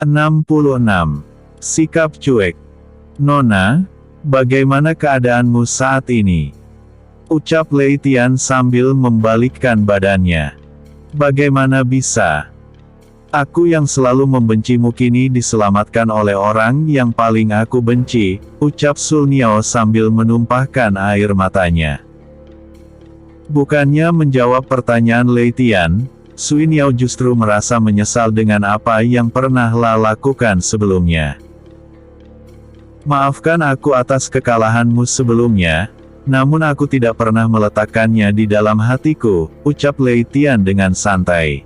66. Sikap cuek. Nona, bagaimana keadaanmu saat ini? Ucap Lei Tian sambil membalikkan badannya. Bagaimana bisa? Aku yang selalu membencimu kini diselamatkan oleh orang yang paling aku benci, ucap Sul Niao sambil menumpahkan air matanya. Bukannya menjawab pertanyaan Lei Tian, Sui Niao justru merasa menyesal dengan apa yang pernah lakukan sebelumnya. Maafkan aku atas kekalahanmu sebelumnya, namun aku tidak pernah meletakkannya di dalam hatiku, ucap Lei Tian dengan santai.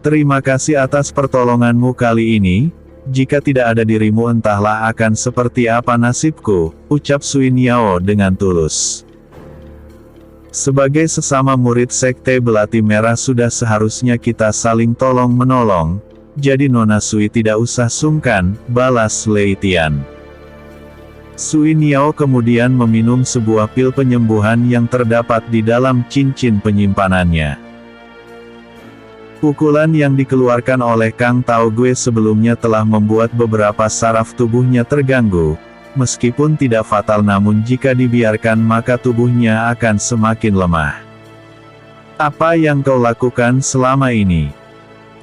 Terima kasih atas pertolonganmu kali ini, jika tidak ada dirimu entahlah akan seperti apa nasibku, ucap Sui Niao dengan tulus. Sebagai sesama murid Sekte Belati Merah sudah seharusnya kita saling tolong-menolong, jadi Nona Sui tidak usah sungkan, balas Lei Tian. Sui Niao kemudian meminum sebuah pil penyembuhan yang terdapat di dalam cincin penyimpanannya. Pukulan yang dikeluarkan oleh Kang Tao Gue sebelumnya telah membuat beberapa saraf tubuhnya terganggu. Meskipun tidak fatal namun jika dibiarkan maka tubuhnya akan semakin lemah. Apa yang kau lakukan selama ini?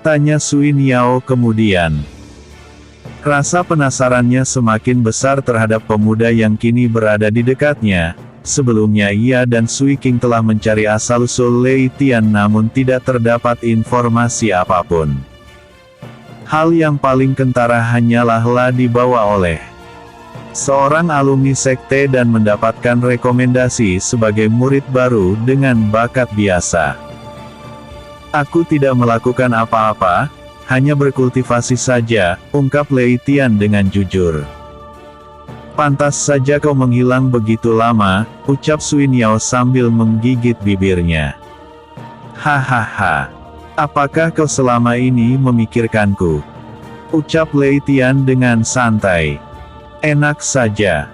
Tanya Sui Niao kemudian. Rasa penasarannya semakin besar terhadap pemuda yang kini berada di dekatnya. Sebelumnya ia dan Sui King telah mencari asal-usul Lei Tian namun tidak terdapat informasi apapun. Hal yang paling kentara hanyalah dibawa oleh seorang alumni sekte dan mendapatkan rekomendasi sebagai murid baru dengan bakat biasa. Aku tidak melakukan apa-apa, hanya berkultivasi saja, ungkap Lei Tian dengan jujur. Pantas saja kau menghilang begitu lama, ucap Sui Niao sambil menggigit bibirnya. Hahaha. Apakah kau selama ini memikirkanku? Ucap Lei Tian dengan santai. Enak saja.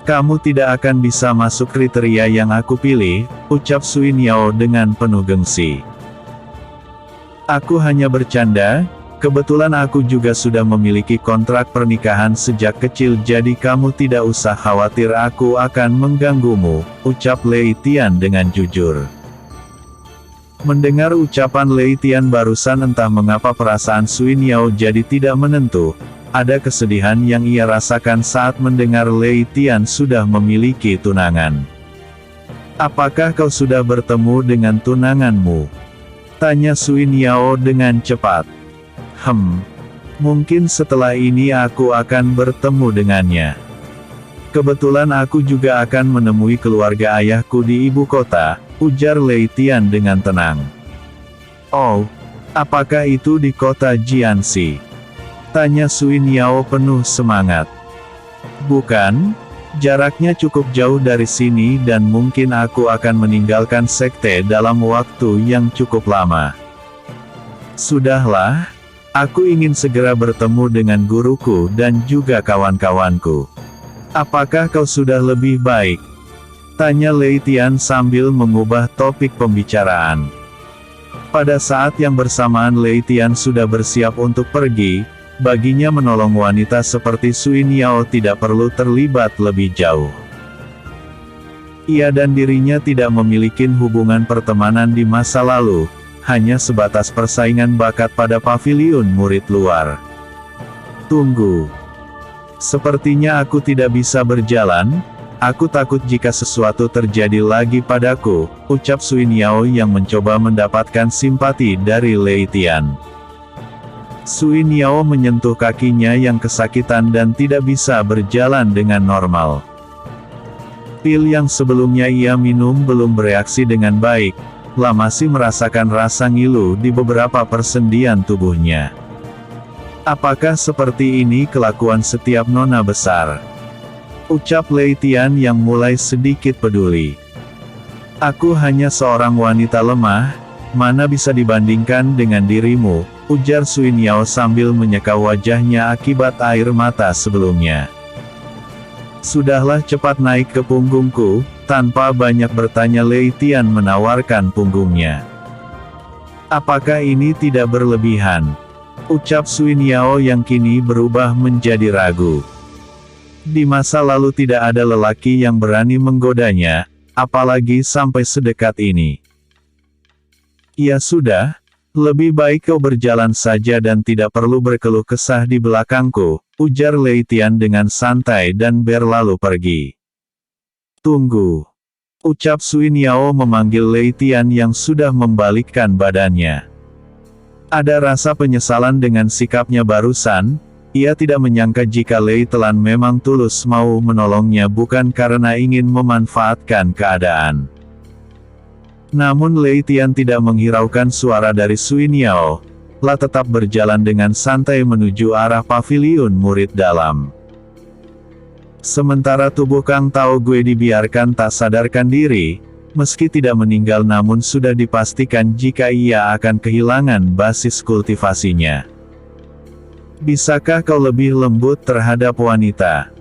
Kamu tidak akan bisa masuk kriteria yang aku pilih, ucap Sui Niao dengan penuh gengsi. Aku hanya bercanda. Kebetulan aku juga sudah memiliki kontrak pernikahan sejak kecil jadi kamu tidak usah khawatir aku akan mengganggumu, ucap Lei Tian dengan jujur. Mendengar ucapan Lei Tian barusan entah mengapa perasaan Sui Niao jadi tidak menentu, ada kesedihan yang ia rasakan saat mendengar Lei Tian sudah memiliki tunangan. Apakah kau sudah bertemu dengan tunanganmu? Tanya Sui Niao dengan cepat. Mungkin setelah ini aku akan bertemu dengannya. Kebetulan aku juga akan menemui keluarga ayahku di ibu kota, ujar Lei Tian dengan tenang. Oh, apakah itu di kota Jianxi? Tanya Sui Niao penuh semangat. Bukan, jaraknya cukup jauh dari sini dan mungkin aku akan meninggalkan sekte dalam waktu yang cukup lama. Sudahlah. Aku ingin segera bertemu dengan guruku dan juga kawan-kawanku. Apakah kau sudah lebih baik? Tanya Lei Tian sambil mengubah topik pembicaraan. Pada saat yang bersamaan Lei Tian sudah bersiap untuk pergi, baginya menolong wanita seperti Sui Niao tidak perlu terlibat lebih jauh. Ia dan dirinya tidak memiliki hubungan pertemanan di masa lalu, hanya sebatas persaingan bakat pada paviliun murid luar. Tunggu. Sepertinya aku tidak bisa berjalan, aku takut jika sesuatu terjadi lagi padaku, ucap Sui Niao yang mencoba mendapatkan simpati dari Lei Tian. Sui Niao menyentuh kakinya yang kesakitan dan tidak bisa berjalan dengan normal. Pil yang sebelumnya ia minum belum bereaksi dengan baik. Masih merasakan rasa ngilu di beberapa persendian tubuhnya. Apakah seperti ini kelakuan setiap nona besar? Ucap Lei Tian yang mulai sedikit peduli. Aku hanya seorang wanita lemah, mana bisa dibandingkan dengan dirimu, ujar Sui Niao sambil menyeka wajahnya akibat air mata sebelumnya. Sudahlah cepat naik ke punggungku, tanpa banyak bertanya Lei Tian menawarkan punggungnya. Apakah ini tidak berlebihan? Ucap Sui Niao yang kini berubah menjadi ragu. Di masa lalu tidak ada lelaki yang berani menggodanya, apalagi sampai sedekat ini. Ya sudah, lebih baik kau berjalan saja dan tidak perlu berkeluh kesah di belakangku, ujar Lei Tian dengan santai dan berlalu pergi. Tunggu. Ucap Sui Niao memanggil Lei Tian yang sudah membalikkan badannya. Ada rasa penyesalan dengan sikapnya barusan, ia tidak menyangka jika Lei Tian memang tulus mau menolongnya bukan karena ingin memanfaatkan keadaan. Namun Lei Tian tidak menghiraukan suara dari Sui Niao, lah tetap berjalan dengan santai menuju arah paviliun murid dalam. Sementara tubuh Kang Tao Gue dibiarkan tak sadarkan diri, meski tidak meninggal namun sudah dipastikan jika ia akan kehilangan basis kultivasinya. Bisakah kau lebih lembut terhadap wanita?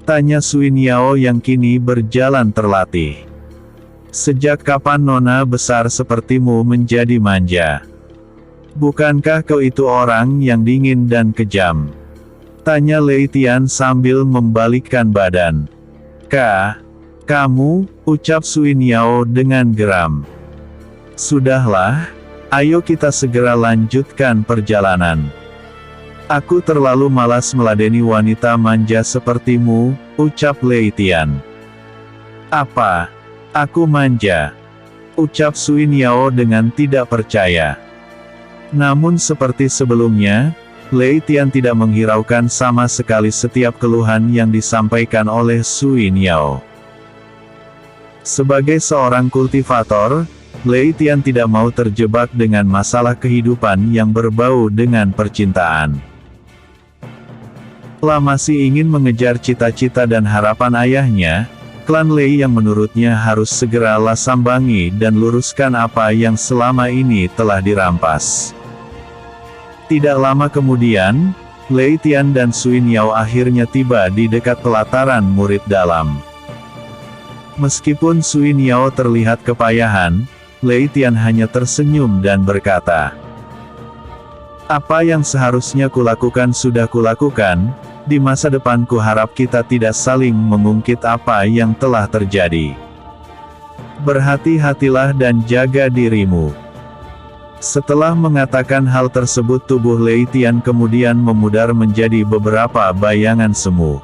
Tanya Sui Niao yang kini berjalan terlatih. Sejak kapan nona besar sepertimu menjadi manja? Bukankah kau itu orang yang dingin dan kejam? Tanya Lei Tian sambil membalikkan badan. Kamu, ucap Sui Niao dengan geram. Sudahlah, ayo kita segera lanjutkan perjalanan. Aku terlalu malas meladeni wanita manja sepertimu, ucap Lei Tian. Apa? Aku manja? Ucap Sui Niao dengan tidak percaya. Namun seperti sebelumnya, Lei Tian tidak menghiraukan sama sekali setiap keluhan yang disampaikan oleh Sui Niao. Sebagai seorang kultivator, Lei Tian tidak mau terjebak dengan masalah kehidupan yang berbau dengan percintaan. Lah masih ingin mengejar cita-cita dan harapan ayahnya, klan Lei yang menurutnya harus segeralah sambangi dan luruskan apa yang selama ini telah dirampas. Tidak lama kemudian, Lei Tian dan Sui Niao akhirnya tiba di dekat pelataran murid dalam. Meskipun Sui Niao terlihat kepayahan, Lei Tian hanya tersenyum dan berkata, "Apa yang seharusnya kulakukan sudah kulakukan, di masa depan kuharap kita tidak saling mengungkit apa yang telah terjadi. Berhati-hatilah dan jaga dirimu." Setelah mengatakan hal tersebut tubuh Lei Tian kemudian memudar menjadi beberapa bayangan semu.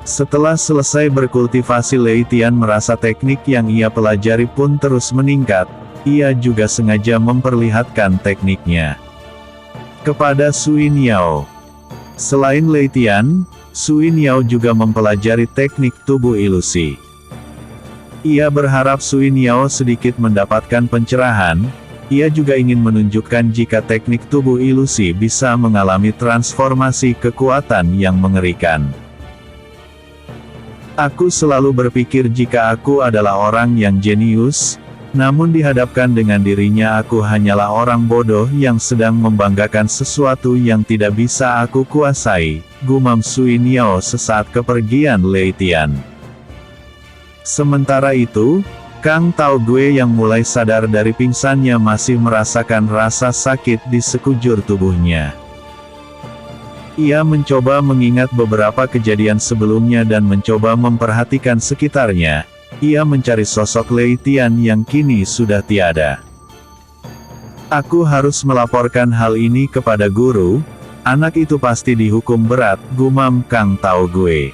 Setelah selesai berkultivasi Lei Tian merasa teknik yang ia pelajari pun terus meningkat, ia juga sengaja memperlihatkan tekniknya kepada Sui Niao. Selain Lei Tian, Sui Niao juga mempelajari teknik tubuh ilusi. Ia berharap Sui Niao sedikit mendapatkan pencerahan. Ia juga ingin menunjukkan jika teknik tubuh ilusi bisa mengalami transformasi kekuatan yang mengerikan. Aku selalu berpikir jika aku adalah orang yang jenius, namun dihadapkan dengan dirinya aku hanyalah orang bodoh yang sedang membanggakan sesuatu yang tidak bisa aku kuasai, gumam Sui Niao sesaat kepergian Lei Tian. Sementara itu, Kang Tao Gue yang mulai sadar dari pingsannya masih merasakan rasa sakit di sekujur tubuhnya. Ia mencoba mengingat beberapa kejadian sebelumnya dan mencoba memperhatikan sekitarnya. Ia mencari sosok Lei Tian yang kini sudah tiada. Aku harus melaporkan hal ini kepada guru, anak itu pasti dihukum berat, gumam Kang Tao Gue.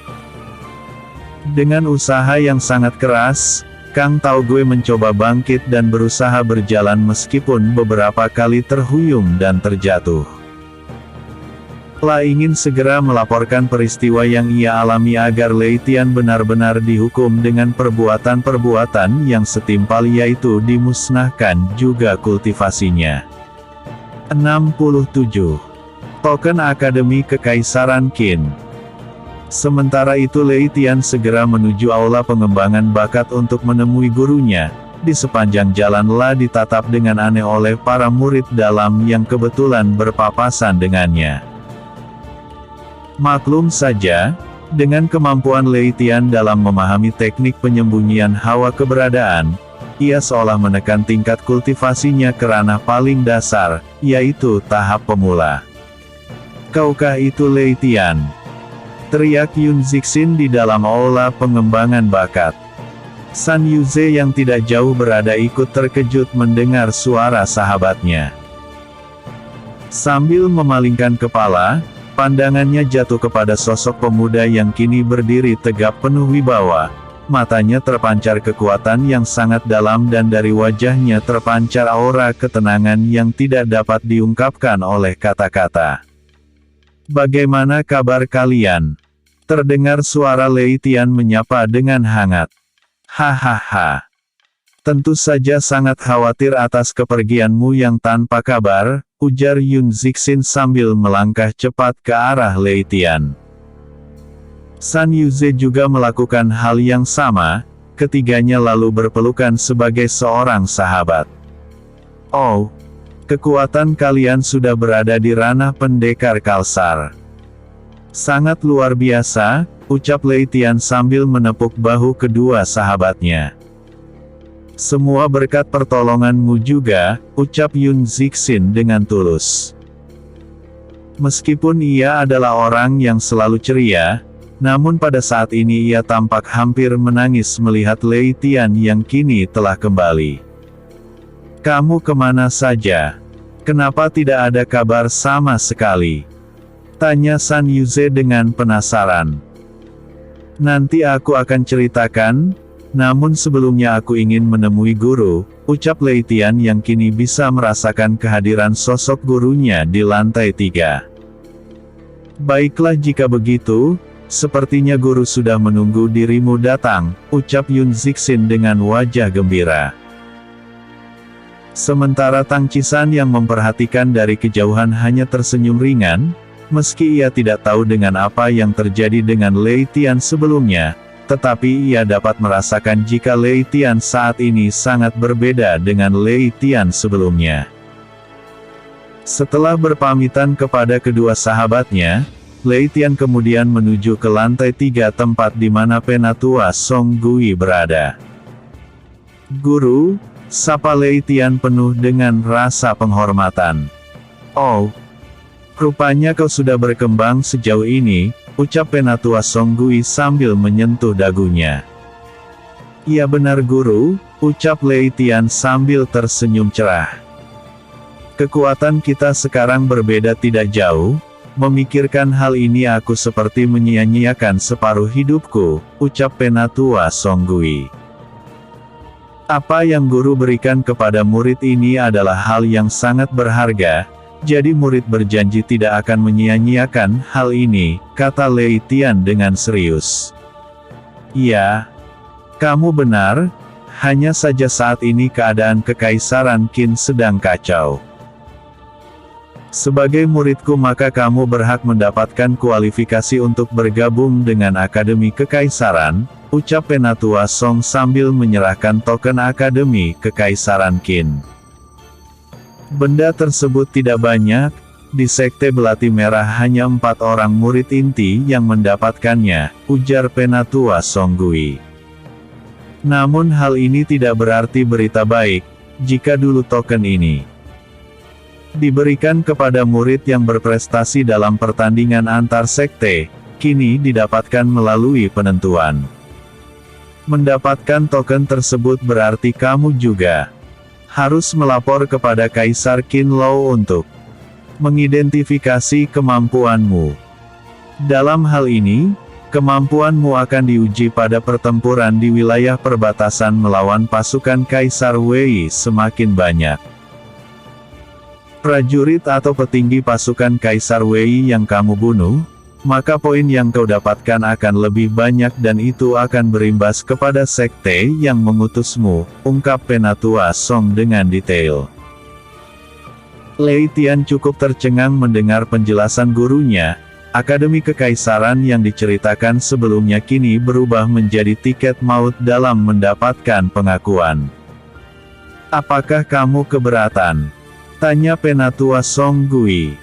Dengan usaha yang sangat keras, Kang Tao Gue mencoba bangkit dan berusaha berjalan meskipun beberapa kali terhuyung dan terjatuh. Lah ingin segera melaporkan peristiwa yang ia alami agar Lei Tian benar-benar dihukum dengan perbuatan-perbuatan yang setimpal yaitu dimusnahkan juga kultivasinya. 67. Token Akademi Kekaisaran Qin. Sementara itu Lei Tian segera menuju aula pengembangan bakat untuk menemui gurunya. Di sepanjang jalan lah ditatap dengan aneh oleh para murid dalam yang kebetulan berpapasan dengannya. Maklum saja, dengan kemampuan Lei Tian dalam memahami teknik penyembunyian hawa keberadaan, ia seolah menekan tingkat kultivasinya ke ranah paling dasar, yaitu tahap pemula. "Kaukah itu Lei Tian?" teriak Yun Zixin di dalam aula pengembangan bakat. San Yuze yang tidak jauh berada ikut terkejut mendengar suara sahabatnya. Sambil memalingkan kepala, pandangannya jatuh kepada sosok pemuda yang kini berdiri tegap penuh wibawa. Matanya terpancar kekuatan yang sangat dalam dan dari wajahnya terpancar aura ketenangan yang tidak dapat diungkapkan oleh kata-kata. "Bagaimana kabar kalian?" terdengar suara Lei Tian menyapa dengan hangat. "Hahaha. Tentu saja sangat khawatir atas kepergianmu yang tanpa kabar," ujar Yun Zixin sambil melangkah cepat ke arah Lei Tian. San Yuze juga melakukan hal yang sama, ketiganya lalu berpelukan sebagai seorang sahabat. "Oh, kekuatan kalian sudah berada di ranah pendekar Kalsar. Sangat luar biasa," ucap Lei Tian sambil menepuk bahu kedua sahabatnya. "Semua berkat pertolonganmu juga," ucap Yun Zixin dengan tulus. Meskipun ia adalah orang yang selalu ceria, namun pada saat ini ia tampak hampir menangis melihat Lei Tian yang kini telah kembali. "Kamu kemana saja? Kenapa tidak ada kabar sama sekali?" tanya San Yuze dengan penasaran. "Nanti aku akan ceritakan, namun sebelumnya aku ingin menemui guru," ucap Lei Tian yang kini bisa merasakan kehadiran sosok gurunya di lantai 3. "Baiklah jika begitu, sepertinya guru sudah menunggu dirimu datang," ucap Yun Zixin dengan wajah gembira. Sementara Tang Qisan yang memperhatikan dari kejauhan hanya tersenyum ringan, meski ia tidak tahu dengan apa yang terjadi dengan Lei Tian sebelumnya, tetapi ia dapat merasakan jika Lei Tian saat ini sangat berbeda dengan Lei Tian sebelumnya. Setelah berpamitan kepada kedua sahabatnya, Lei Tian kemudian menuju ke lantai 3 tempat di mana Penatua Song Gui berada. "Guru," sapa Lei Tian penuh dengan rasa penghormatan. "Oh, rupanya kau sudah berkembang sejauh ini," ucap Penatua Song Gui sambil menyentuh dagunya. "Iya benar guru," ucap Lei Tian sambil tersenyum cerah. "Kekuatan kita sekarang berbeda tidak jauh. Memikirkan hal ini aku seperti menyia-nyiakan separuh hidupku," ucap Penatua Song Gui. "Apa yang guru berikan kepada murid ini adalah hal yang sangat berharga, jadi murid berjanji tidak akan menyia-nyiakan hal ini," kata Lei Tian dengan serius. "Iya, kamu benar, hanya saja saat ini keadaan Kekaisaran Qin sedang kacau. Sebagai muridku maka kamu berhak mendapatkan kualifikasi untuk bergabung dengan Akademi Kekaisaran," ucap Penatua Song sambil menyerahkan token Akademi Kekaisaran Qin. "Benda tersebut tidak banyak, di Sekte Belati Merah hanya 4 orang murid inti yang mendapatkannya," ujar Penatua Song Gui. "Namun hal ini tidak berarti berita baik, jika dulu token ini diberikan kepada murid yang berprestasi dalam pertandingan antar sekte, kini didapatkan melalui penentuan. Mendapatkan token tersebut berarti kamu juga harus melapor kepada Kaisar Qin Lao untuk mengidentifikasi kemampuanmu. Dalam hal ini, kemampuanmu akan diuji pada pertempuran di wilayah perbatasan melawan pasukan Kaisar Wei semakin banyak prajurit atau petinggi pasukan Kaisar Wei yang kamu bunuh, maka poin yang kau dapatkan akan lebih banyak dan itu akan berimbas kepada sekte yang mengutusmu, ungkap Penatua Song dengan detail. Lei Tian cukup tercengang mendengar penjelasan gurunya. Akademi Kekaisaran yang diceritakan sebelumnya kini berubah menjadi tiket maut dalam mendapatkan pengakuan. "Apakah kamu keberatan?" tanya Penatua Song Gui.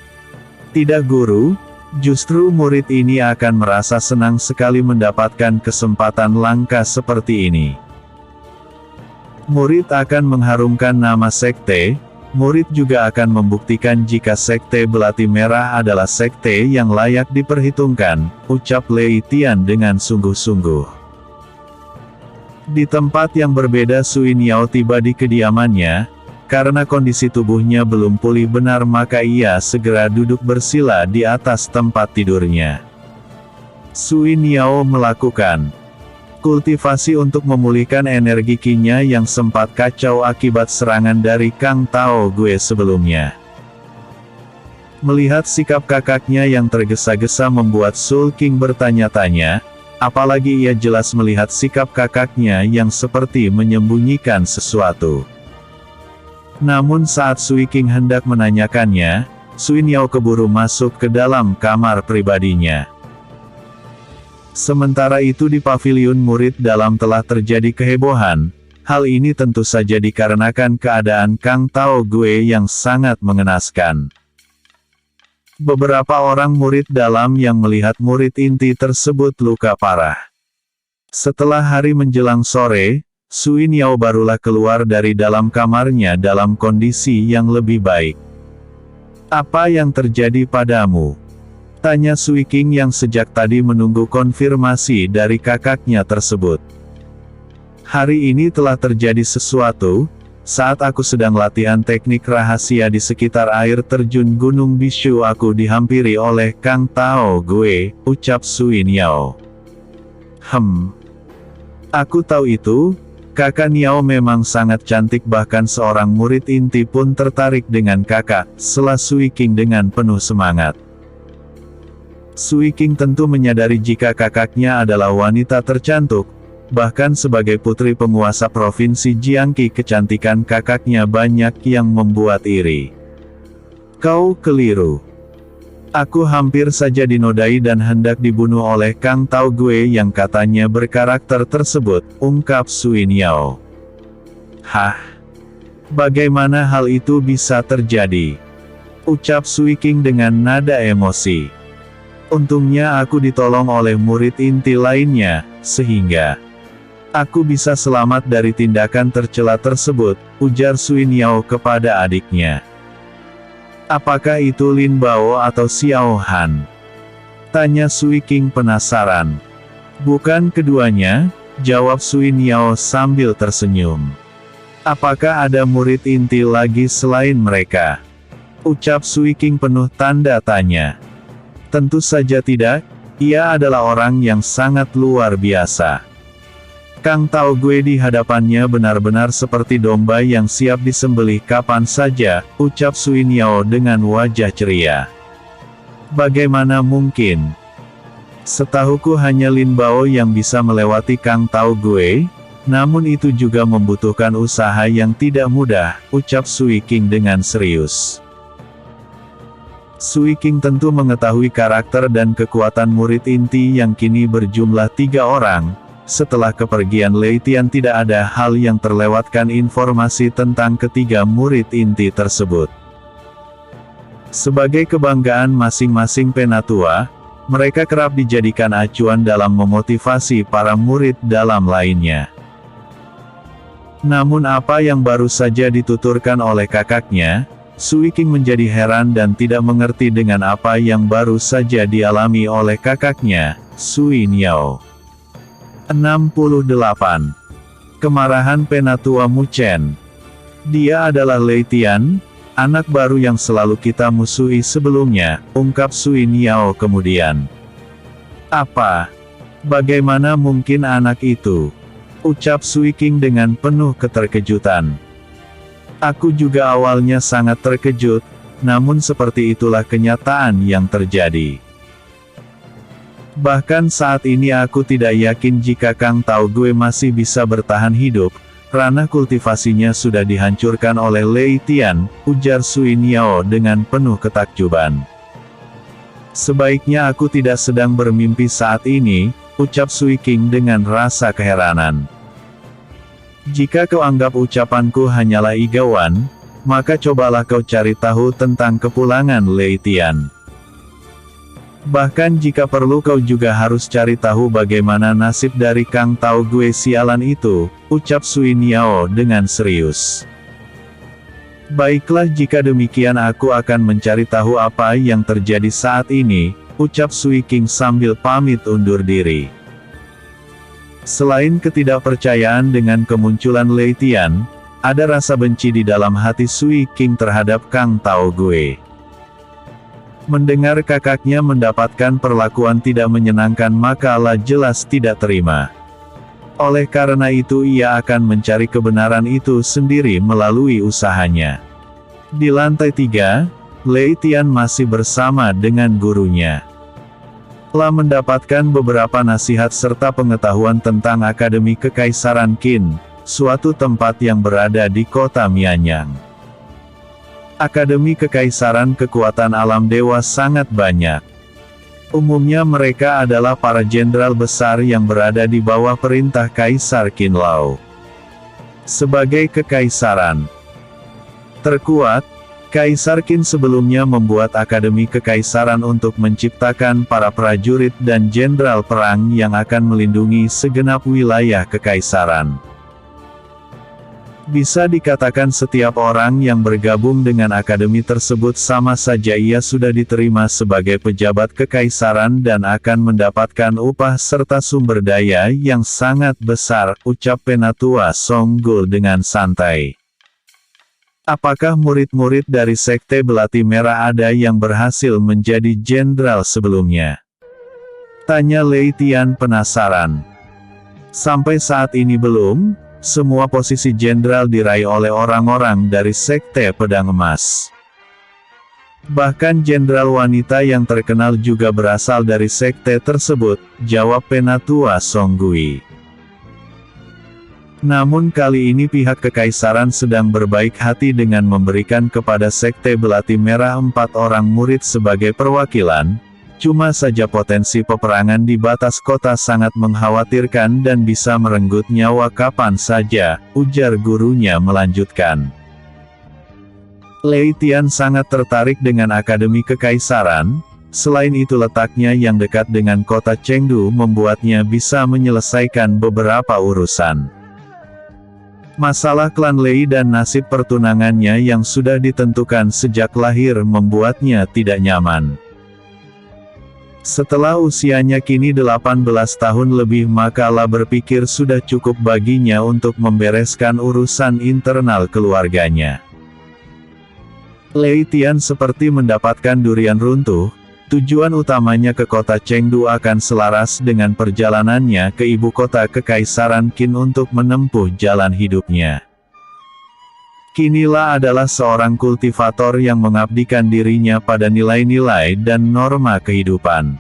"Tidak guru, justru murid ini akan merasa senang sekali mendapatkan kesempatan langka seperti ini." Murid akan mengharumkan nama sekte, murid juga akan membuktikan jika sekte Belati Merah adalah sekte yang layak diperhitungkan, ucap Lei Tian dengan sungguh-sungguh. Di tempat yang berbeda Sui Niao tiba di kediamannya, karena kondisi tubuhnya belum pulih benar maka ia segera duduk bersila di atas tempat tidurnya. Sui Niao melakukan kultivasi untuk memulihkan energi Qi-nya yang sempat kacau akibat serangan dari Kang Tao Gue sebelumnya. Melihat sikap kakaknya yang tergesa-gesa membuat Soul King bertanya-tanya, apalagi ia jelas melihat sikap kakaknya yang seperti menyembunyikan sesuatu. Namun saat Sui King hendak menanyakannya, Sui Niao keburu masuk ke dalam kamar pribadinya. Sementara itu di paviliun murid dalam telah terjadi kehebohan, hal ini tentu saja dikarenakan keadaan Kang Tao Gue yang sangat mengenaskan. Beberapa orang murid dalam yang melihat murid inti tersebut luka parah. Setelah hari menjelang sore, Sui Niao barulah keluar dari dalam kamarnya dalam kondisi yang lebih baik. "Apa yang terjadi padamu?" tanya Sui King yang sejak tadi menunggu konfirmasi dari kakaknya tersebut. "Hari ini telah terjadi sesuatu. Saat aku sedang latihan teknik rahasia di sekitar air terjun Gunung Bishu aku dihampiri oleh Kang Tao Gue," ucap Sui Niao. Aku tahu itu, kakak Niao memang sangat cantik bahkan seorang murid inti pun tertarik dengan kakak," sela Sui King dengan penuh semangat. Sui King tentu menyadari jika kakaknya adalah wanita tercantik. Bahkan sebagai putri penguasa provinsi Jiangqi kecantikan kakaknya banyak yang membuat iri. "Kau keliru. Aku hampir saja dinodai dan hendak dibunuh oleh Kang Tao Gue yang katanya berkarakter tersebut," ungkap Sui Niao. "Hah? Bagaimana hal itu bisa terjadi?" ucap Sui King dengan nada emosi. "Untungnya aku ditolong oleh murid inti lainnya, sehingga aku bisa selamat dari tindakan tercela tersebut," ujar Sui Niao kepada adiknya. "Apakah itu Lin Bao atau Xiao Han?" tanya Sui King penasaran. "Bukan keduanya," jawab Sui Niao sambil tersenyum. "Apakah ada murid inti lagi selain mereka?" ucap Sui King penuh tanda tanya. "Tentu saja tidak, ia adalah orang yang sangat luar biasa. Kang Tao Gue di hadapannya benar-benar seperti domba yang siap disembelih kapan saja," ucap Sui Niao dengan wajah ceria. "Bagaimana mungkin? Setahuku hanya Lin Bao yang bisa melewati Kang Tao Gue, namun itu juga membutuhkan usaha yang tidak mudah," ucap Sui King dengan serius. Sui King tentu mengetahui karakter dan kekuatan murid inti yang kini berjumlah 3 orang. Setelah kepergian Lei Tian tidak ada hal yang terlewatkan informasi tentang ketiga murid inti tersebut. Sebagai kebanggaan masing-masing penatua, mereka kerap dijadikan acuan dalam memotivasi para murid dalam lainnya. Namun apa yang baru saja dituturkan oleh kakaknya, Sui King menjadi heran dan tidak mengerti dengan apa yang baru saja dialami oleh kakaknya, Sui Niao. 68. Kemarahan Penatua Mu Chen. "Dia adalah Lei Tian, anak baru yang selalu kita musuhi sebelumnya," ungkap Sui Niao kemudian. "Apa? Bagaimana mungkin anak itu?" ucap Sui King dengan penuh keterkejutan. "Aku juga awalnya sangat terkejut, namun seperti itulah kenyataan yang terjadi. Bahkan saat ini aku tidak yakin jika Kang Tao Gue masih bisa bertahan hidup, ranah kultivasinya sudah dihancurkan oleh Lei Tian," ujar Sui Niao dengan penuh ketakjuban. "Sebaiknya aku tidak sedang bermimpi saat ini," ucap Sui King dengan rasa keheranan. "Jika kau anggap ucapanku hanyalah igauan, maka cobalah kau cari tahu tentang kepulangan Lei Tian. Bahkan jika perlu kau juga harus cari tahu bagaimana nasib dari Kang Tao gue sialan itu, ucap Sui Niao dengan serius. Baiklah jika demikian aku akan mencari tahu apa yang terjadi saat ini, ucap Sui King sambil pamit undur diri. Selain ketidakpercayaan dengan kemunculan Lei Tian, ada rasa benci di dalam hati Sui King terhadap Kang Tao gue. Mendengar kakaknya mendapatkan perlakuan tidak menyenangkan maka lah jelas tidak terima. Oleh karena itu ia akan mencari kebenaran itu sendiri melalui usahanya. Di lantai 3, Lei Tian masih bersama dengan gurunya. Telah mendapatkan beberapa nasihat serta pengetahuan tentang Akademi Kekaisaran Qin, suatu tempat yang berada di kota Mianyang. Akademi Kekaisaran Kekuatan Alam Dewa sangat banyak. Umumnya mereka adalah para jenderal besar yang berada di bawah perintah Kaisar Qin Lao. Sebagai kekaisaran terkuat, Kaisar Qin sebelumnya membuat Akademi Kekaisaran untuk menciptakan para prajurit dan jenderal perang yang akan melindungi segenap wilayah kekaisaran. Bisa dikatakan setiap orang yang bergabung dengan akademi tersebut sama saja ia sudah diterima sebagai pejabat kekaisaran dan akan mendapatkan upah serta sumber daya yang sangat besar, ucap Penatua Songgul dengan santai. Apakah murid-murid dari Sekte Belati Merah ada yang berhasil menjadi jenderal sebelumnya? Tanya Lei Tian penasaran. Sampai saat ini belum. Semua posisi jenderal diraih oleh orang-orang dari Sekte Pedang Emas. Bahkan jenderal wanita yang terkenal juga berasal dari sekte tersebut, jawab Penatua Songgui. Namun kali ini pihak kekaisaran sedang berbaik hati dengan memberikan kepada Sekte Belati Merah 4 orang murid sebagai perwakilan. Cuma saja potensi peperangan di batas kota sangat mengkhawatirkan dan bisa merenggut nyawa kapan saja, ujar gurunya melanjutkan. Lei Tian sangat tertarik dengan Akademi Kekaisaran, selain itu letaknya yang dekat dengan kota Chengdu membuatnya bisa menyelesaikan beberapa urusan. Masalah klan Lei dan nasib pertunangannya yang sudah ditentukan sejak lahir membuatnya tidak nyaman. Setelah usianya kini 18 tahun lebih maka lah berpikir sudah cukup baginya untuk membereskan urusan internal keluarganya. Lei Tian seperti mendapatkan durian runtuh, tujuan utamanya ke kota Chengdu akan selaras dengan perjalanannya ke ibu kota Kekaisaran Qin untuk menempuh jalan hidupnya. Kinilah adalah seorang kultivator yang mengabdikan dirinya pada nilai-nilai dan norma kehidupan.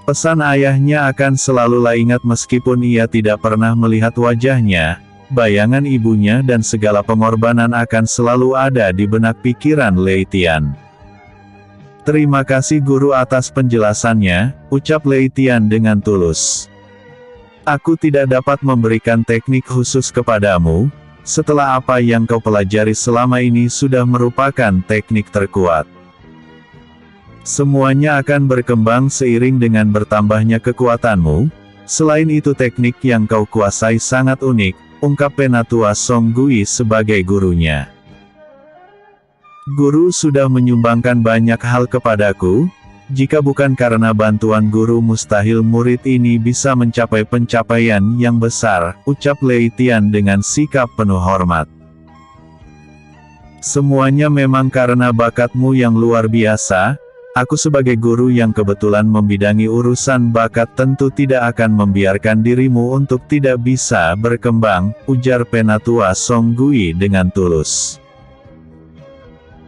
Pesan ayahnya akan selalulah ingat meskipun ia tidak pernah melihat wajahnya, bayangan ibunya dan segala pengorbanan akan selalu ada di benak pikiran Lei Tian. Terima kasih guru atas penjelasannya, ucap Lei Tian dengan tulus. Aku tidak dapat memberikan teknik khusus kepadamu, setelah apa yang kau pelajari selama ini sudah merupakan teknik terkuat. Semuanya akan berkembang seiring dengan bertambahnya kekuatanmu, selain itu teknik yang kau kuasai sangat unik, ungkap Penatua Songgui sebagai gurunya. Guru sudah menyumbangkan banyak hal kepadaku, jika bukan karena bantuan guru mustahil murid ini bisa mencapai pencapaian yang besar, ucap Lei Tian dengan sikap penuh hormat. Semuanya memang karena bakatmu yang luar biasa, aku sebagai guru yang kebetulan membidangi urusan bakat tentu tidak akan membiarkan dirimu untuk tidak bisa berkembang, ujar Penatua Songgui dengan tulus.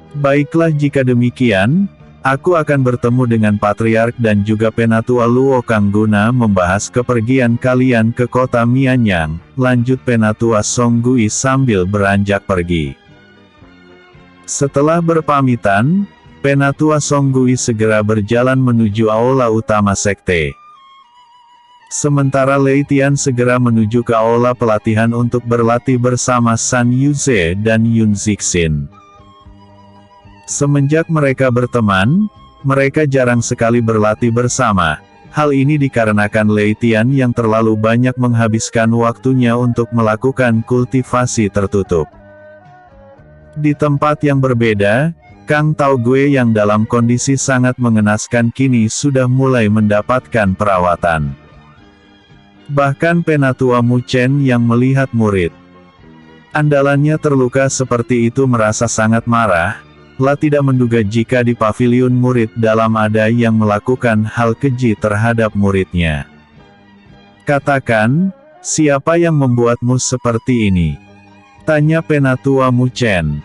Baiklah jika demikian, aku akan bertemu dengan Patriark dan juga Penatua Luo Kang guna membahas kepergian kalian ke kota Mianyang, lanjut Penatua Songgui sambil beranjak pergi. Setelah berpamitan, Penatua Songgui segera berjalan menuju aula utama sekte. Sementara Lei Tian segera menuju ke aula pelatihan untuk berlatih bersama San Yuze dan Yun Zixin. Semenjak mereka berteman, mereka jarang sekali berlatih bersama. Hal ini dikarenakan Lei Tian yang terlalu banyak menghabiskan waktunya untuk melakukan kultivasi tertutup. Di tempat yang berbeda, Kang Tao Gue yang dalam kondisi sangat mengenaskan kini sudah mulai mendapatkan perawatan. Bahkan Penatua Mu Chen yang melihat murid andalannya terluka seperti itu merasa sangat marah. Lah tidak menduga jika di paviliun murid dalam ada yang melakukan hal keji terhadap muridnya. Katakan, siapa yang membuatmu seperti ini? Tanya Penatua Mu Chen.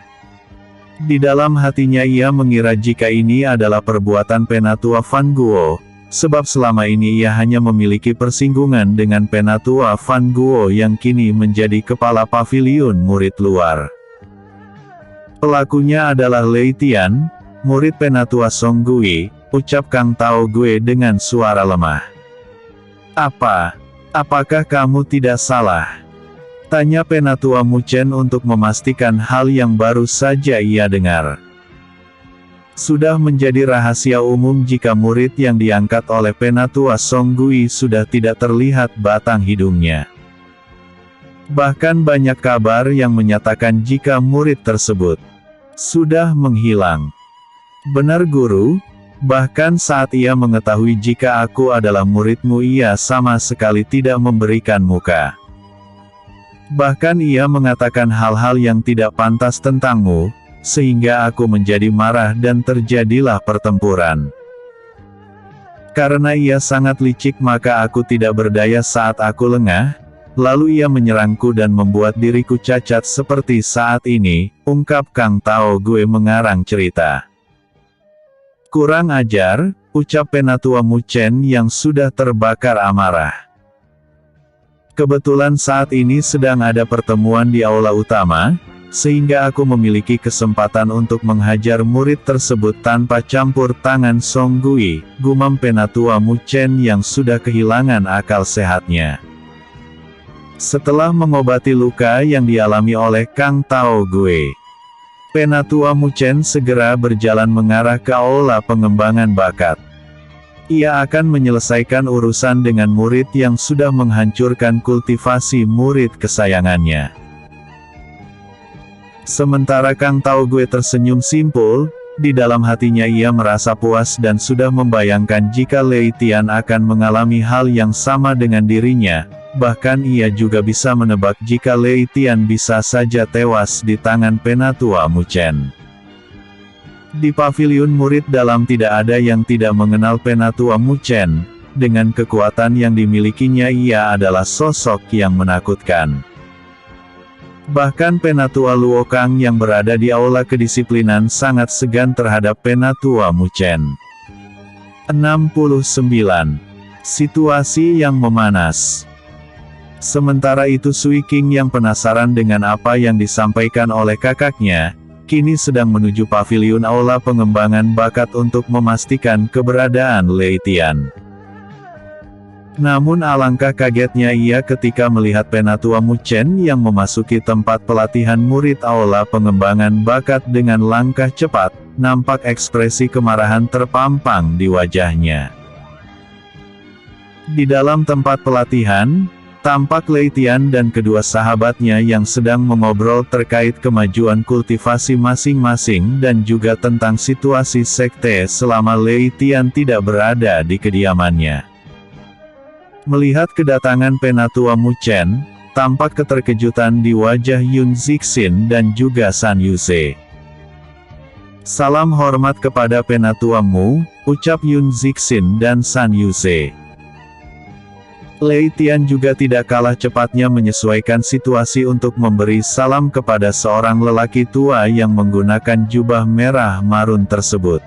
Di dalam hatinya ia mengira jika ini adalah perbuatan Penatua Fan Guo, sebab selama ini ia hanya memiliki persinggungan dengan Penatua Fan Guo yang kini menjadi kepala paviliun murid luar. Pelakunya adalah Lei Tian, murid Penatua Song Gui, ucap Kang Tao Gue dengan suara lemah. Apakah kamu tidak salah? Tanya Penatua Mu Chen untuk memastikan hal yang baru saja ia dengar. Sudah menjadi rahasia umum jika murid yang diangkat oleh Penatua Song Gui sudah tidak terlihat batang hidungnya. Bahkan banyak kabar yang menyatakan jika murid tersebut sudah menghilang. Benar guru, bahkan saat ia mengetahui jika aku adalah muridmu ia sama sekali tidak memberikan muka. Bahkan ia mengatakan hal-hal yang tidak pantas tentangmu, sehingga aku menjadi marah dan terjadilah pertempuran. Karena ia sangat licik maka aku tidak berdaya saat aku lengah. Lalu ia menyerangku dan membuat diriku cacat seperti saat ini, ungkap Kang Tao Gue mengarang cerita. Kurang ajar, ucap Penatua Mu Chen yang sudah terbakar amarah. Kebetulan saat ini sedang ada pertemuan di aula utama, sehingga aku memiliki kesempatan untuk menghajar murid tersebut tanpa campur tangan Song Gui, gumam Penatua Mu Chen yang sudah kehilangan akal sehatnya. Setelah mengobati luka yang dialami oleh Kang Tao Gue, Penatua Mu Chen segera berjalan mengarah ke aula pengembangan bakat. Ia akan menyelesaikan urusan dengan murid yang sudah menghancurkan kultivasi murid kesayangannya. Sementara Kang Tao Gue tersenyum simpul, di dalam hatinya ia merasa puas dan sudah membayangkan jika Lei Tian akan mengalami hal yang sama dengan dirinya. Bahkan ia juga bisa menebak jika Lei Tian bisa saja tewas di tangan Penatua Mu Chen. Di paviliun murid dalam tidak ada yang tidak mengenal Penatua Mu Chen. Dengan kekuatan yang dimilikinya ia adalah sosok yang menakutkan. Bahkan Penatua Luo Kang yang berada di aula kedisiplinan sangat segan terhadap Penatua Mu Chen. 69. Situasi yang memanas. Sementara itu Sui King yang penasaran dengan apa yang disampaikan oleh kakaknya, kini sedang menuju paviliun aula pengembangan bakat untuk memastikan keberadaan Lei Tian. Namun alangkah kagetnya ia ketika melihat Penatua Mu Chen yang memasuki tempat pelatihan murid aula pengembangan bakat dengan langkah cepat, nampak ekspresi kemarahan terpampang di wajahnya. Di dalam tempat pelatihan, tampak Lei Tian dan kedua sahabatnya yang sedang mengobrol terkait kemajuan kultivasi masing-masing dan juga tentang situasi sekte selama Lei Tian tidak berada di kediamannya. Melihat kedatangan Penatua Mu Chen, tampak keterkejutan di wajah Yun Zixin dan juga San Yuse. Salam hormat kepada Penatua Mu, ucap Yun Zixin dan San Yuse. Lei Tian juga tidak kalah cepatnya menyesuaikan situasi untuk memberi salam kepada seorang lelaki tua yang menggunakan jubah merah marun tersebut.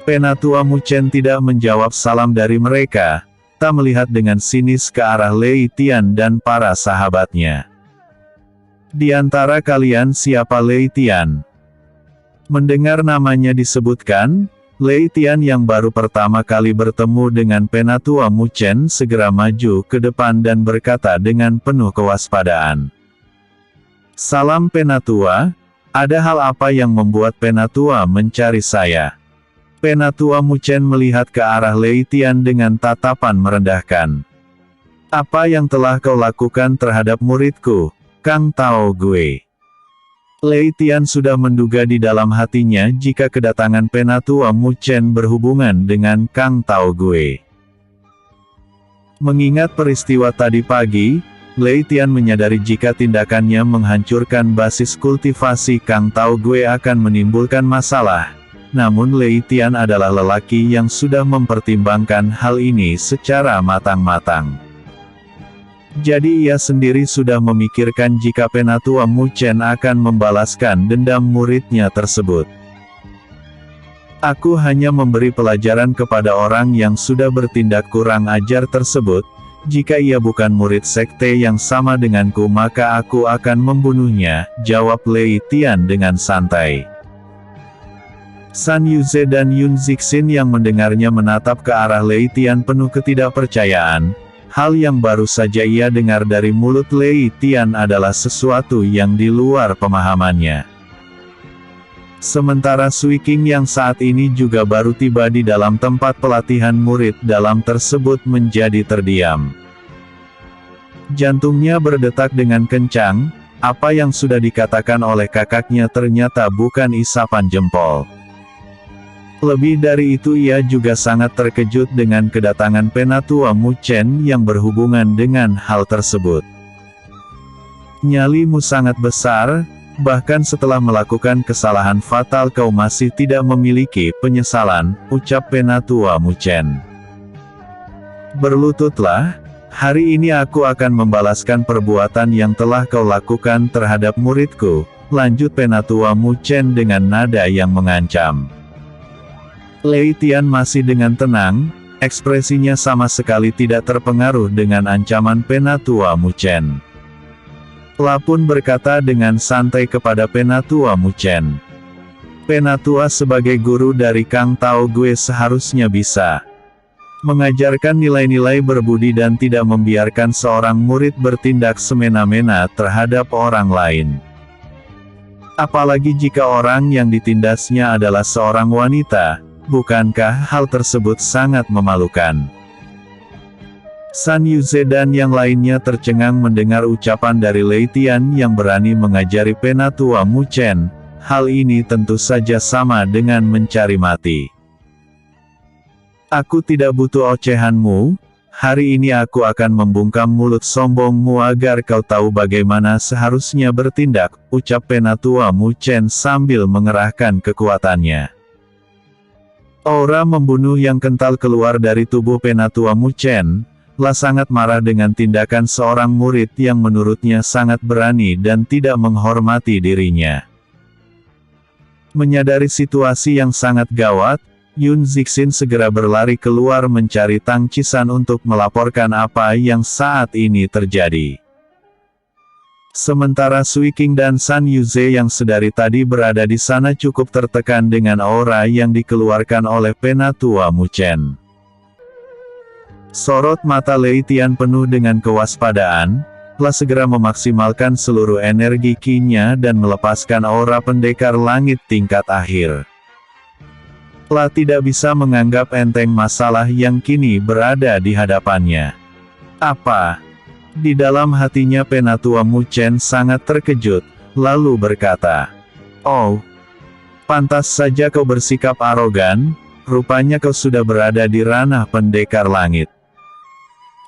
Penatua Mu Chen tidak menjawab salam dari mereka, tak melihat dengan sinis ke arah Lei Tian dan para sahabatnya. Di antara kalian siapa Lei Tian? Mendengar namanya disebutkan, Lei Tian yang baru pertama kali bertemu dengan Penatua Mu Chen segera maju ke depan dan berkata dengan penuh kewaspadaan. Salam Penatua, ada hal apa yang membuat Penatua mencari saya? Penatua Mu Chen melihat ke arah Lei Tian dengan tatapan merendahkan. Apa yang telah kau lakukan terhadap muridku, Kang Tao Gue? Lei Tian sudah menduga di dalam hatinya jika kedatangan Penatua Mu Chen berhubungan dengan Kang Tao Gue. Mengingat peristiwa tadi pagi, Lei Tian menyadari jika tindakannya menghancurkan basis kultivasi Kang Tao Gue akan menimbulkan masalah. Namun Lei Tian adalah lelaki yang sudah mempertimbangkan hal ini secara matang-matang. Jadi ia sendiri sudah memikirkan jika Penatua Mu Chen akan membalaskan dendam muridnya tersebut. Aku hanya memberi pelajaran kepada orang yang sudah bertindak kurang ajar tersebut. Jika ia bukan murid sekte yang sama denganku maka aku akan membunuhnya, jawab Lei Tian dengan santai. San Yuze dan Yun Zixin yang mendengarnya menatap ke arah Lei Tian penuh ketidakpercayaan. Hal yang baru saja ia dengar dari mulut Lei Tian adalah sesuatu yang di luar pemahamannya. Sementara Sui King yang saat ini juga baru tiba di dalam tempat pelatihan murid dalam tersebut menjadi terdiam. Jantungnya berdetak dengan kencang, apa yang sudah dikatakan oleh kakaknya ternyata bukan isapan jempol. Lebih dari itu ia juga sangat terkejut dengan kedatangan Penatua Mu Chen yang berhubungan dengan hal tersebut. Nyalimu sangat besar, bahkan setelah melakukan kesalahan fatal kau masih tidak memiliki penyesalan, ucap Penatua Mu Chen. Berlututlah, hari ini aku akan membalaskan perbuatan yang telah kau lakukan terhadap muridku, lanjut Penatua Mu Chen dengan nada yang mengancam. Lei Tian masih dengan tenang, ekspresinya sama sekali tidak terpengaruh dengan ancaman Penatua Mu Chen. La pun berkata dengan santai kepada Penatua Mu Chen. Penatua sebagai guru dari Kang Tao Gue seharusnya bisa mengajarkan nilai-nilai berbudi dan tidak membiarkan seorang murid bertindak semena-mena terhadap orang lain. Apalagi jika orang yang ditindasnya adalah seorang wanita. Bukankah hal tersebut sangat memalukan? San Yuze dan yang lainnya tercengang mendengar ucapan dari Lei Tian yang berani mengajari Penatua Mu Chen. Hal ini tentu saja sama dengan mencari mati. Aku tidak butuh ocehanmu, hari ini aku akan membungkam mulut sombongmu agar kau tahu bagaimana seharusnya bertindak, ucap Penatua Mu Chen sambil mengerahkan kekuatannya. Aura membunuh yang kental keluar dari tubuh Penatua Mu Chen. La sangat marah dengan tindakan seorang murid yang menurutnya sangat berani dan tidak menghormati dirinya. Menyadari situasi yang sangat gawat, Yun Zixin segera berlari keluar mencari Tang Qisan untuk melaporkan apa yang saat ini terjadi. Sementara Sui King dan San Yuze yang sedari tadi berada di sana cukup tertekan dengan aura yang dikeluarkan oleh Penatua Mu Chen. Sorot mata Lei Tian penuh dengan kewaspadaan, La segera memaksimalkan seluruh energi Qi-nya dan melepaskan aura pendekar langit tingkat akhir. La tidak bisa menganggap enteng masalah yang kini berada di hadapannya. Apa? Di dalam hatinya Penatua Mu Chen sangat terkejut, lalu berkata, "Oh, pantas saja kau bersikap arogan, rupanya kau sudah berada di ranah pendekar langit.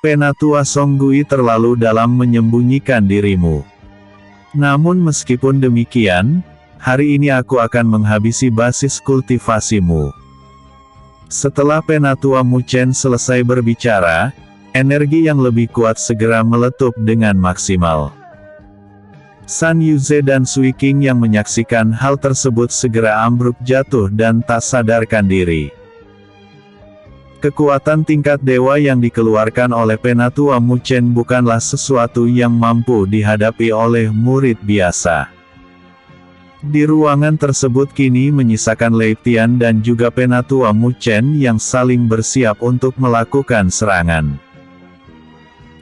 Penatua Songgui terlalu dalam menyembunyikan dirimu. Namun meskipun demikian, hari ini aku akan menghabisi basis kultivasimu." Setelah Penatua Mu Chen selesai berbicara, energi yang lebih kuat segera meletup dengan maksimal. San Yuze dan Sui King yang menyaksikan hal tersebut segera ambruk jatuh dan tak sadarkan diri. Kekuatan tingkat dewa yang dikeluarkan oleh Penatua Mu Chen bukanlah sesuatu yang mampu dihadapi oleh murid biasa. Di ruangan tersebut kini menyisakan Lei Tian dan juga Penatua Mu Chen yang saling bersiap untuk melakukan serangan.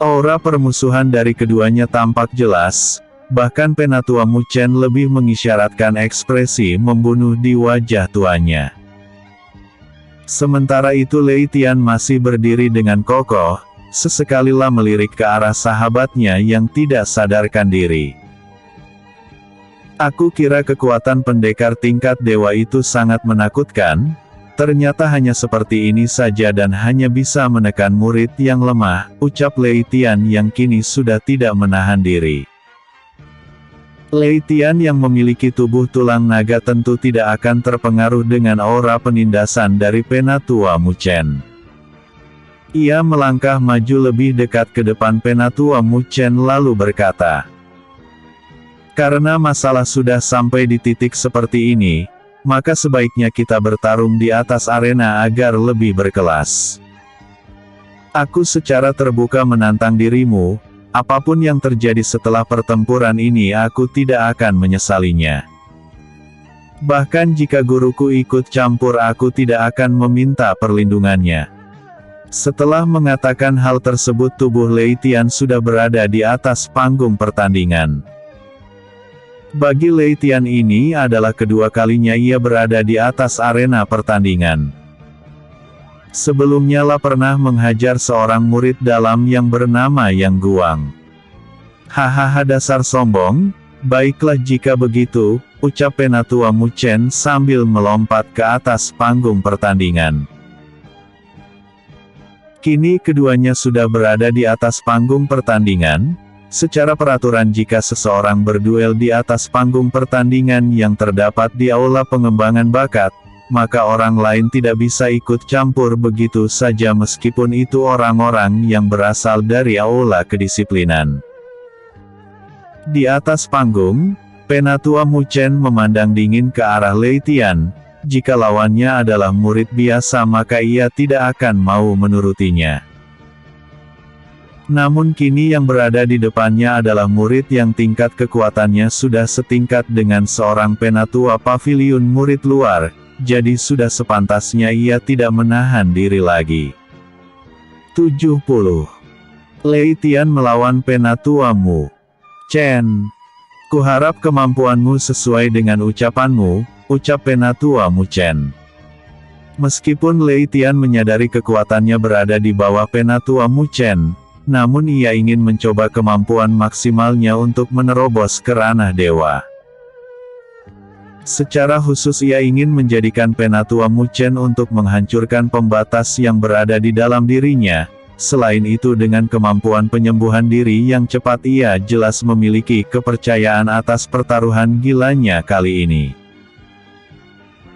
Aura permusuhan dari keduanya tampak jelas, bahkan Penatua Mu Chen lebih mengisyaratkan ekspresi membunuh di wajah tuanya. Sementara itu Lei Tian masih berdiri dengan kokoh, sesekalilah melirik ke arah sahabatnya yang tidak sadarkan diri. Aku kira kekuatan pendekar tingkat dewa itu sangat menakutkan, ternyata hanya seperti ini saja dan hanya bisa menekan murid yang lemah, ucap Lei Tian yang kini sudah tidak menahan diri. Lei Tian yang memiliki tubuh tulang naga tentu tidak akan terpengaruh dengan aura penindasan dari Penatua Mu Chen. Ia melangkah maju lebih dekat ke depan Penatua Mu Chen lalu berkata, "Karena masalah sudah sampai di titik seperti ini, maka sebaiknya kita bertarung di atas arena agar lebih berkelas. Aku secara terbuka menantang dirimu. Apapun yang terjadi setelah pertempuran ini aku tidak akan menyesalinya. Bahkan jika guruku ikut campur aku tidak akan meminta perlindungannya." Setelah mengatakan hal tersebut tubuh Lei Tian sudah berada di atas panggung pertandingan. Bagi Lei Tian ini adalah kedua kalinya ia berada di atas arena pertandingan. Sebelumnya lah pernah menghajar seorang murid dalam yang bernama Yang Guang. "Hahaha dasar sombong, baiklah jika begitu," ucap Penatua Mu Chen sambil melompat ke atas panggung pertandingan. Kini keduanya sudah berada di atas panggung pertandingan. Secara peraturan jika seseorang berduel di atas panggung pertandingan yang terdapat di aula pengembangan bakat, maka orang lain tidak bisa ikut campur begitu saja meskipun itu orang-orang yang berasal dari aula kedisiplinan. Di atas panggung, Penatua Mu Chen memandang dingin ke arah Lei Tian. Jika lawannya adalah murid biasa maka ia tidak akan mau menurutinya. Namun kini yang berada di depannya adalah murid yang tingkat kekuatannya sudah setingkat dengan seorang Penatua Paviliun murid luar, jadi sudah sepantasnya ia tidak menahan diri lagi. 70. Lei Tian melawan Penatua Mu Chen. "Kuharap kemampuanmu sesuai dengan ucapanmu," ucap Penatua Mu Chen. Meskipun Lei Tian menyadari kekuatannya berada di bawah Penatua Mu Chen, namun ia ingin mencoba kemampuan maksimalnya untuk menerobos ke ranah dewa. Secara khusus ia ingin menjadikan Penatua Mu Chen untuk menghancurkan pembatas yang berada di dalam dirinya. Selain itu dengan kemampuan penyembuhan diri yang cepat ia jelas memiliki kepercayaan atas pertaruhan gilanya kali ini.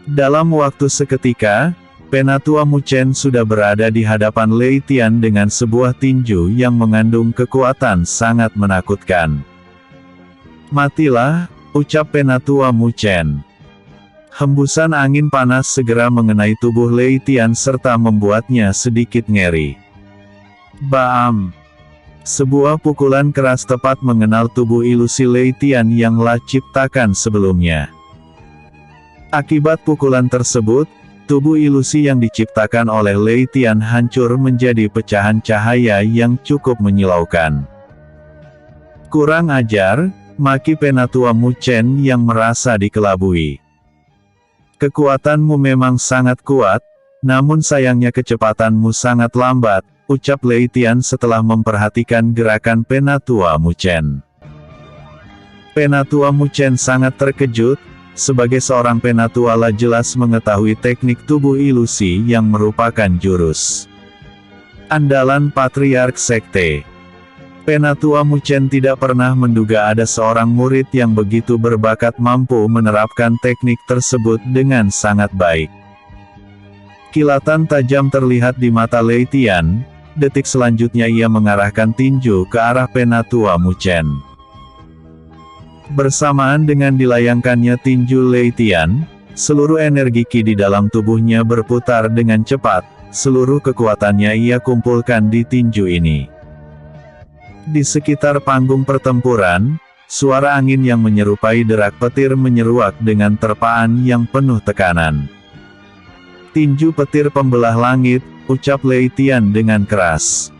Dalam waktu seketika, Penatua Mu Chen sudah berada di hadapan Lei Tian dengan sebuah tinju yang mengandung kekuatan sangat menakutkan. "Matilah," ucap Penatua Mu Chen. Hembusan angin panas segera mengenai tubuh Lei Tian serta membuatnya sedikit ngeri. Bam! Sebuah pukulan keras tepat mengenal tubuh ilusi Lei Tian yang lah ciptakan sebelumnya. Akibat pukulan tersebut, tubuh ilusi yang diciptakan oleh Lei Tian hancur menjadi pecahan cahaya yang cukup menyilaukan. "Kurang ajar," maki Penatua Mu Chen yang merasa dikelabui. "Kekuatanmu memang sangat kuat, namun sayangnya kecepatanmu sangat lambat," ucap Lei Tian setelah memperhatikan gerakan Penatua Mu Chen. Penatua Mu Chen sangat terkejut. Sebagai seorang penatua lah jelas mengetahui teknik tubuh ilusi yang merupakan jurus andalan Patriark Sekte. Penatua Mu Chen tidak pernah menduga ada seorang murid yang begitu berbakat mampu menerapkan teknik tersebut dengan sangat baik. Kilatan tajam terlihat di mata Lei Tian. Detik selanjutnya ia mengarahkan tinju ke arah Penatua Mu Chen. Bersamaan dengan dilayangkannya tinju Lei Tian, seluruh energi ki di dalam tubuhnya berputar dengan cepat, seluruh kekuatannya ia kumpulkan di tinju ini. Di sekitar panggung pertempuran, suara angin yang menyerupai derak petir menyeruak dengan terpaan yang penuh tekanan. "Tinju petir pembelah langit," ucap Lei Tian dengan keras.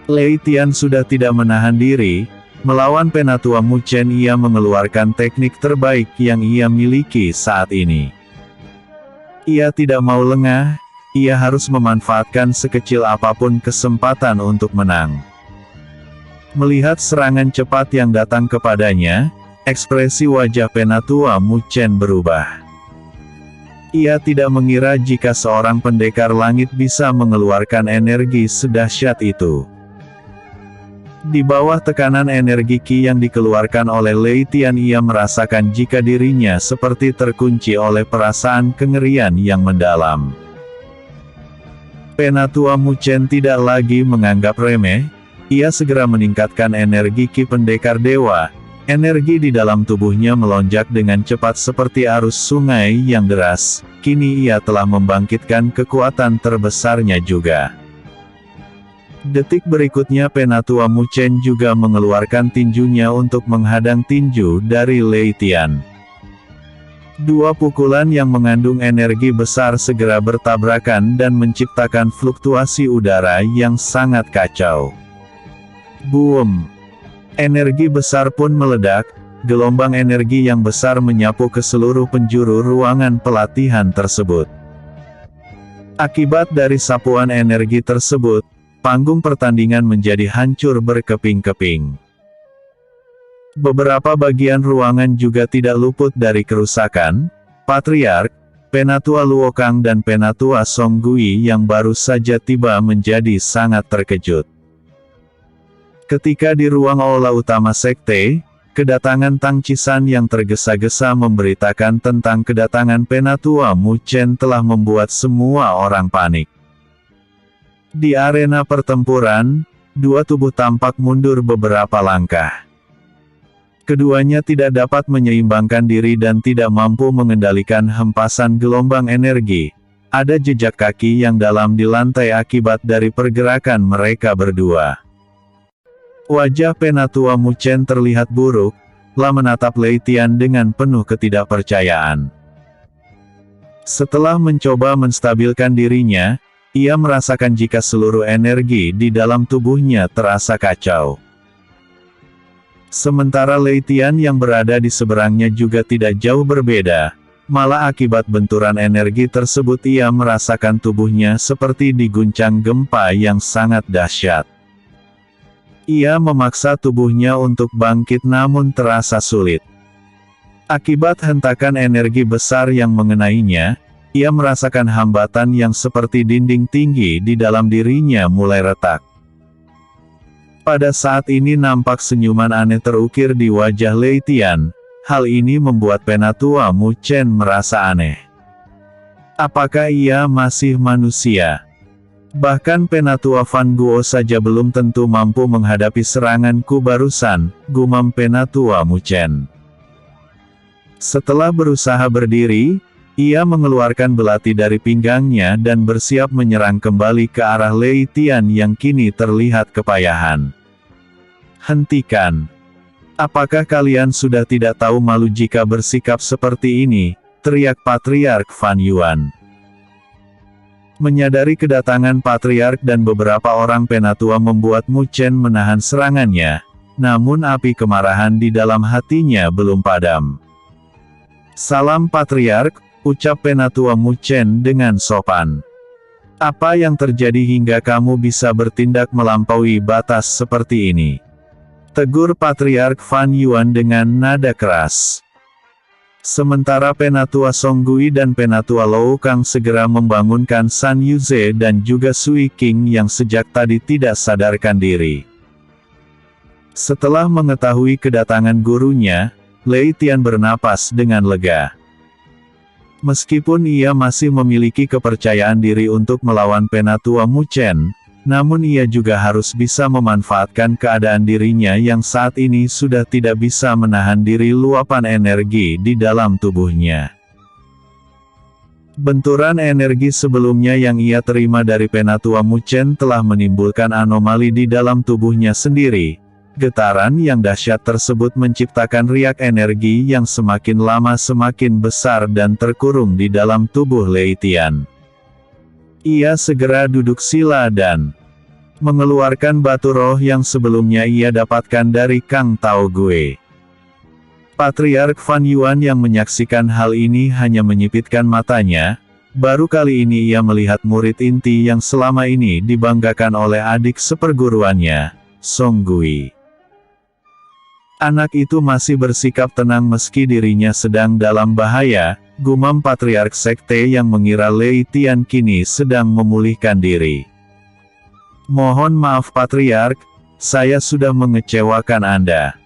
Lei Tian sudah tidak menahan diri. Melawan Penatua Mu Chen ia mengeluarkan teknik terbaik yang ia miliki saat ini. Ia tidak mau lengah, ia harus memanfaatkan sekecil apapun kesempatan untuk menang. Melihat serangan cepat yang datang kepadanya, ekspresi wajah Penatua Mu Chen berubah. Ia tidak mengira jika seorang pendekar langit bisa mengeluarkan energi sedahsyat itu. Di bawah tekanan energi Qi yang dikeluarkan oleh Lei Tian, ia merasakan jika dirinya seperti terkunci oleh perasaan kengerian yang mendalam. Penatua Mu Chen tidak lagi menganggap remeh, ia segera meningkatkan energi Qi pendekar dewa. Energi di dalam tubuhnya melonjak dengan cepat seperti arus sungai yang deras. Kini ia telah membangkitkan kekuatan terbesarnya juga. Detik berikutnya Penatua Mu Chen juga mengeluarkan tinjunya untuk menghadang tinju dari Lei Tian. Dua pukulan yang mengandung energi besar segera bertabrakan dan menciptakan fluktuasi udara yang sangat kacau. Boom! Energi besar pun meledak, gelombang energi yang besar menyapu ke seluruh penjuru ruangan pelatihan tersebut. Akibat dari sapuan energi tersebut, panggung pertandingan menjadi hancur berkeping-keping. Beberapa bagian ruangan juga tidak luput dari kerusakan. Patriark, Penatua Luokang dan Penatua Songgui yang baru saja tiba menjadi sangat terkejut. Ketika di ruang aula utama sekte, kedatangan Tang Qisan yang tergesa-gesa memberitakan tentang kedatangan Penatua Mu Chen telah membuat semua orang panik. Di arena pertempuran, dua tubuh tampak mundur beberapa langkah. Keduanya tidak dapat menyeimbangkan diri dan tidak mampu mengendalikan hempasan gelombang energi. Ada jejak kaki yang dalam di lantai akibat dari pergerakan mereka berdua. Wajah Penatua Mu Chen terlihat buruk, lah menatap Lei Tian dengan penuh ketidakpercayaan. Setelah mencoba menstabilkan dirinya, ia merasakan jika seluruh energi di dalam tubuhnya terasa kacau. Sementara Lei Tian yang berada di seberangnya juga tidak jauh berbeda, malah akibat benturan energi tersebut ia merasakan tubuhnya seperti diguncang gempa yang sangat dahsyat. Ia memaksa tubuhnya untuk bangkit namun terasa sulit. Akibat hentakan energi besar yang mengenainya, ia merasakan hambatan yang seperti dinding tinggi di dalam dirinya mulai retak. Pada saat ini nampak senyuman aneh terukir di wajah Lei Tian. Hal ini membuat Penatua Mu Chen merasa aneh. Apakah ia masih manusia? Bahkan Penatua Fan Guo saja belum tentu mampu menghadapi seranganku barusan, gumam Penatua Mu Chen. Setelah berusaha berdiri, ia mengeluarkan belati dari pinggangnya dan bersiap menyerang kembali ke arah Lei Tian yang kini terlihat kepayahan. Hentikan! Apakah kalian sudah tidak tahu malu jika bersikap seperti ini? Teriak Patriark Fan Yuan. Menyadari kedatangan Patriark dan beberapa orang Penatua membuat Mu Chen menahan serangannya, namun api kemarahan di dalam hatinya belum padam. Salam Patriark, ucap Penatua Mu Chen dengan sopan. Apa yang terjadi hingga kamu bisa bertindak melampaui batas seperti ini? Tegur Patriark Fan Yuan dengan nada keras. Sementara Penatua Songgui dan Penatua Luokang segera membangunkan San Yuze dan juga Sui Qing yang sejak tadi tidak sadarkan diri. Setelah mengetahui kedatangan gurunya, Lei Tian bernapas dengan lega. Meskipun ia masih memiliki kepercayaan diri untuk melawan Penatua Mu Chen, namun ia juga harus bisa memanfaatkan keadaan dirinya yang saat ini sudah tidak bisa menahan diri luapan energi di dalam tubuhnya. Benturan energi sebelumnya yang ia terima dari Penatua Mu Chen telah menimbulkan anomali di dalam tubuhnya sendiri. Getaran yang dahsyat tersebut menciptakan riak energi yang semakin lama semakin besar dan terkurung di dalam tubuh Lei Tian. Ia segera duduk sila dan mengeluarkan batu roh yang sebelumnya ia dapatkan dari Kang Tao Gue. Patriark Fan Yuan yang menyaksikan hal ini hanya menyipitkan matanya, Baru kali ini ia melihat murid inti yang selama ini dibanggakan oleh adik seperguruannya, Song Gui. Anak itu masih bersikap tenang meski dirinya sedang dalam bahaya, gumam Patriark Sekte yang mengira Lei Tian kini sedang memulihkan diri. Mohon maaf Patriark, saya sudah mengecewakan Anda.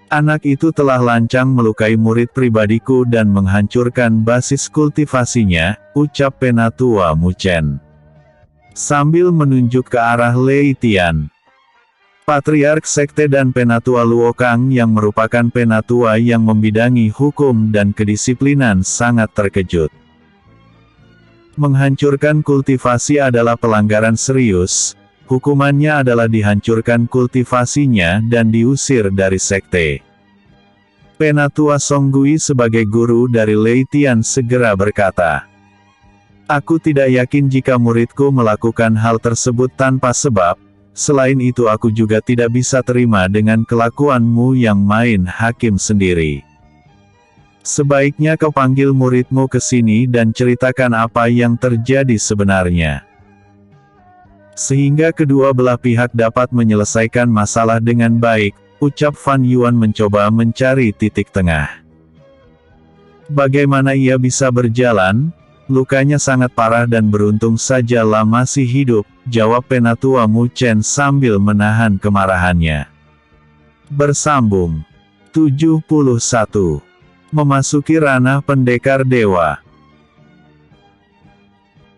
Anak itu telah lancang melukai murid pribadiku dan menghancurkan basis kultivasinya, ucap Penatua Mu Chen. Sambil menunjuk ke arah Lei Tian. Patriark Sekte dan Penatua Luokang yang merupakan penatua yang membidangi hukum dan kedisiplinan sangat terkejut. Menghancurkan kultivasi adalah pelanggaran serius. Hukumannya adalah dihancurkan kultivasinya dan diusir dari sekte. Penatua Song Gui sebagai guru dari Lei Tian segera berkata, "Aku tidak yakin jika muridku melakukan hal tersebut tanpa sebab, selain itu aku juga tidak bisa terima dengan kelakuanmu yang main hakim sendiri. Sebaiknya kau panggil muridmu ke sini dan ceritakan apa yang terjadi sebenarnya. Sehingga kedua belah pihak dapat menyelesaikan masalah dengan baik," ucap Fan Yuan mencoba mencari titik tengah. "Bagaimana ia bisa berjalan? Lukanya sangat parah dan beruntung saja lah masih hidup," jawab Penatua Mu Chen sambil menahan kemarahannya. Bersambung 71. Memasuki ranah pendekar dewa.